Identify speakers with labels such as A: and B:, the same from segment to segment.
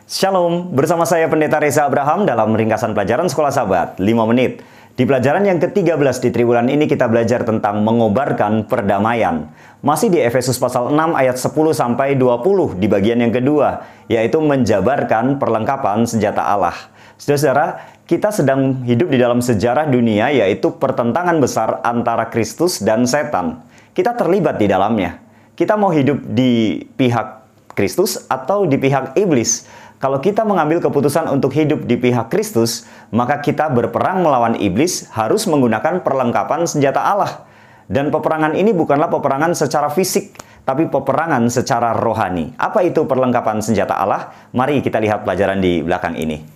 A: Shalom, bersama saya Pendeta Reza Abraham dalam ringkasan pelajaran Sekolah Sabat 5 menit. Di pelajaran yang ke-13 di triwulan ini kita belajar tentang mengobarkan perdamaian. Masih di Efesus pasal 6 ayat 10 sampai 20 di bagian yang kedua, yaitu menjabarkan perlengkapan senjata Allah. Saudara-saudara, kita sedang hidup di dalam sejarah dunia, yaitu pertentangan besar antara Kristus dan setan. Kita terlibat di dalamnya. Kita mau hidup di pihak Kristus atau di pihak iblis. Kalau kita mengambil keputusan untuk hidup di pihak Kristus, maka kita berperang melawan iblis harus menggunakan perlengkapan senjata Allah. Dan peperangan ini bukanlah peperangan secara fisik, tapi peperangan secara rohani. Apa itu perlengkapan senjata Allah? Mari kita lihat pelajaran di belakang ini.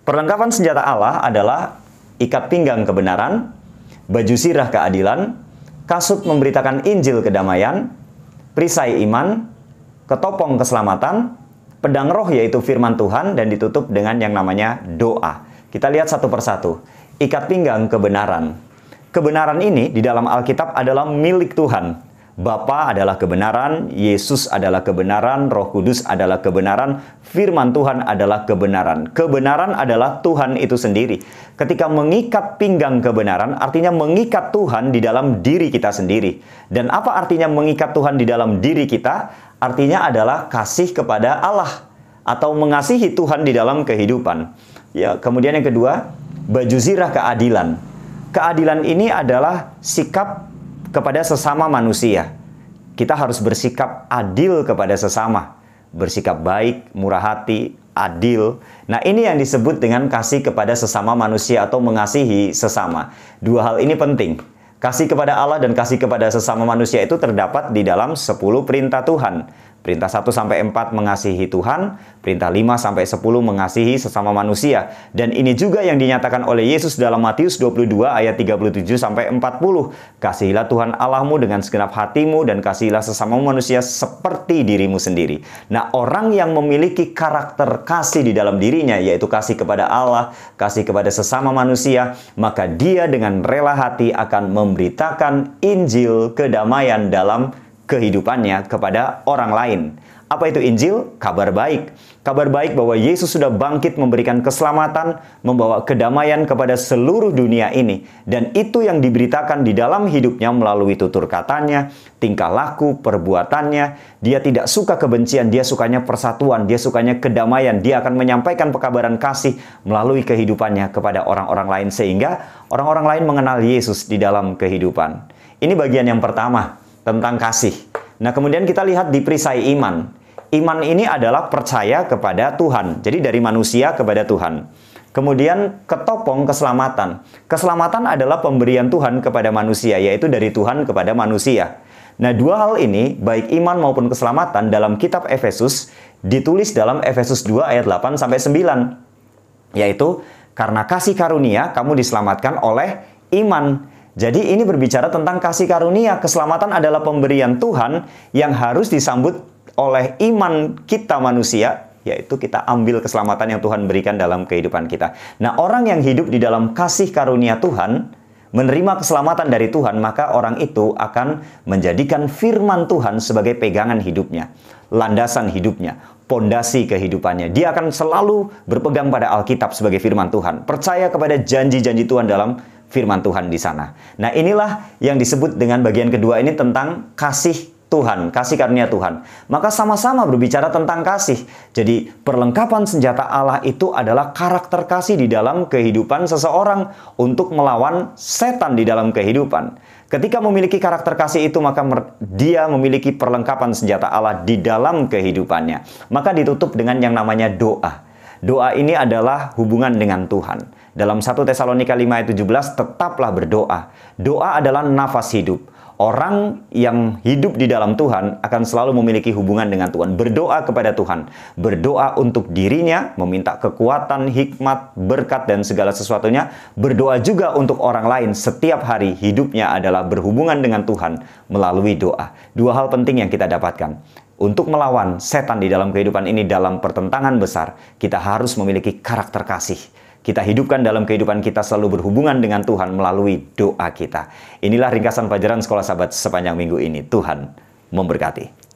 A: Perlengkapan senjata Allah adalah ikat pinggang kebenaran, baju sirah keadilan, kasut memberitakan Injil kedamaian, perisai iman, ketopong keselamatan, pedang roh yaitu firman Tuhan, dan ditutup dengan yang namanya doa. Kita lihat satu persatu. Ikat pinggang kebenaran. Kebenaran ini di dalam Alkitab adalah milik Tuhan. Bapa adalah kebenaran, Yesus adalah kebenaran, Roh Kudus adalah kebenaran, firman Tuhan adalah kebenaran. Kebenaran adalah Tuhan itu sendiri. Ketika mengikat pinggang kebenaran, artinya mengikat Tuhan di dalam diri kita sendiri. Dan apa artinya mengikat Tuhan di dalam diri kita? Artinya adalah kasih kepada Allah atau mengasihi Tuhan di dalam kehidupan. Ya, kemudian yang kedua, baju zirah keadilan. Keadilan ini adalah sikap kepada sesama manusia. Kita harus bersikap adil kepada sesama, bersikap baik, murah hati, adil. Nah, ini yang disebut dengan kasih kepada sesama manusia atau mengasihi sesama. Dua hal ini penting. Kasih kepada Allah dan kasih kepada sesama manusia itu terdapat di dalam 10 perintah Tuhan. Perintah 1-4 mengasihi Tuhan, perintah 5-10 mengasihi sesama manusia. Dan ini juga yang dinyatakan oleh Yesus dalam Matius 22 ayat 37-40. Kasihilah Tuhan Allahmu dengan segenap hatimu dan kasihilah sesama manusia seperti dirimu sendiri. Nah, orang yang memiliki karakter kasih di dalam dirinya, yaitu kasih kepada Allah, kasih kepada sesama manusia, maka dia dengan rela hati akan memberitakan Injil kedamaian dalam kehidupannya kepada orang lain. Apa itu Injil? Kabar baik. Kabar baik bahwa Yesus sudah bangkit memberikan keselamatan, membawa kedamaian kepada seluruh dunia ini. Dan itu yang diberitakan di dalam hidupnya melalui tutur katanya, tingkah laku, perbuatannya. Dia tidak suka kebencian, dia sukanya persatuan, dia sukanya kedamaian. Dia akan menyampaikan pekabaran kasih melalui kehidupannya kepada orang-orang lain. Sehingga orang-orang lain mengenal Yesus di dalam kehidupan. Ini bagian yang pertama, tentang kasih. Nah, kemudian kita lihat di perisai iman. Iman ini adalah percaya kepada Tuhan. Jadi dari manusia kepada Tuhan. Kemudian ketopong keselamatan. Keselamatan adalah pemberian Tuhan kepada manusia, yaitu dari Tuhan kepada manusia. Nah, dua hal ini, baik iman maupun keselamatan dalam kitab Efesus, ditulis dalam Efesus 2 ayat 8-9. Yaitu, karena kasih karunia kamu diselamatkan oleh iman. Jadi ini berbicara tentang kasih karunia. Keselamatan adalah pemberian Tuhan yang harus disambut oleh iman kita manusia, yaitu kita ambil keselamatan yang Tuhan berikan dalam kehidupan kita. Nah, orang yang hidup di dalam kasih karunia Tuhan, menerima keselamatan dari Tuhan, maka orang itu akan menjadikan firman Tuhan sebagai pegangan hidupnya, landasan hidupnya, pondasi kehidupannya. Dia akan selalu berpegang pada Alkitab sebagai firman Tuhan, percaya kepada janji-janji Tuhan dalam firman Tuhan di sana. Nah, inilah yang disebut dengan bagian kedua ini tentang kasih Tuhan, kasih karunia Tuhan. Maka sama-sama berbicara tentang kasih. Jadi, perlengkapan senjata Allah itu adalah karakter kasih di dalam kehidupan seseorang untuk melawan setan di dalam kehidupan. Ketika memiliki karakter kasih itu, maka dia memiliki perlengkapan senjata Allah di dalam kehidupannya. Maka ditutup dengan yang namanya doa. Doa ini adalah hubungan dengan Tuhan. Dalam 1 Tesalonika 5 ayat 17, tetaplah berdoa. Doa adalah nafas hidup. Orang yang hidup di dalam Tuhan akan selalu memiliki hubungan dengan Tuhan. Berdoa kepada Tuhan. Berdoa untuk dirinya, meminta kekuatan, hikmat, berkat, dan segala sesuatunya. Berdoa juga untuk orang lain. Setiap hari hidupnya adalah berhubungan dengan Tuhan melalui doa. Dua hal penting yang kita dapatkan. Untuk melawan setan di dalam kehidupan ini dalam pertentangan besar, kita harus memiliki karakter kasih. Kita hidupkan dalam kehidupan kita selalu berhubungan dengan Tuhan melalui doa kita. Inilah ringkasan pelajaran Sekolah Sabat sepanjang minggu ini. Tuhan memberkati.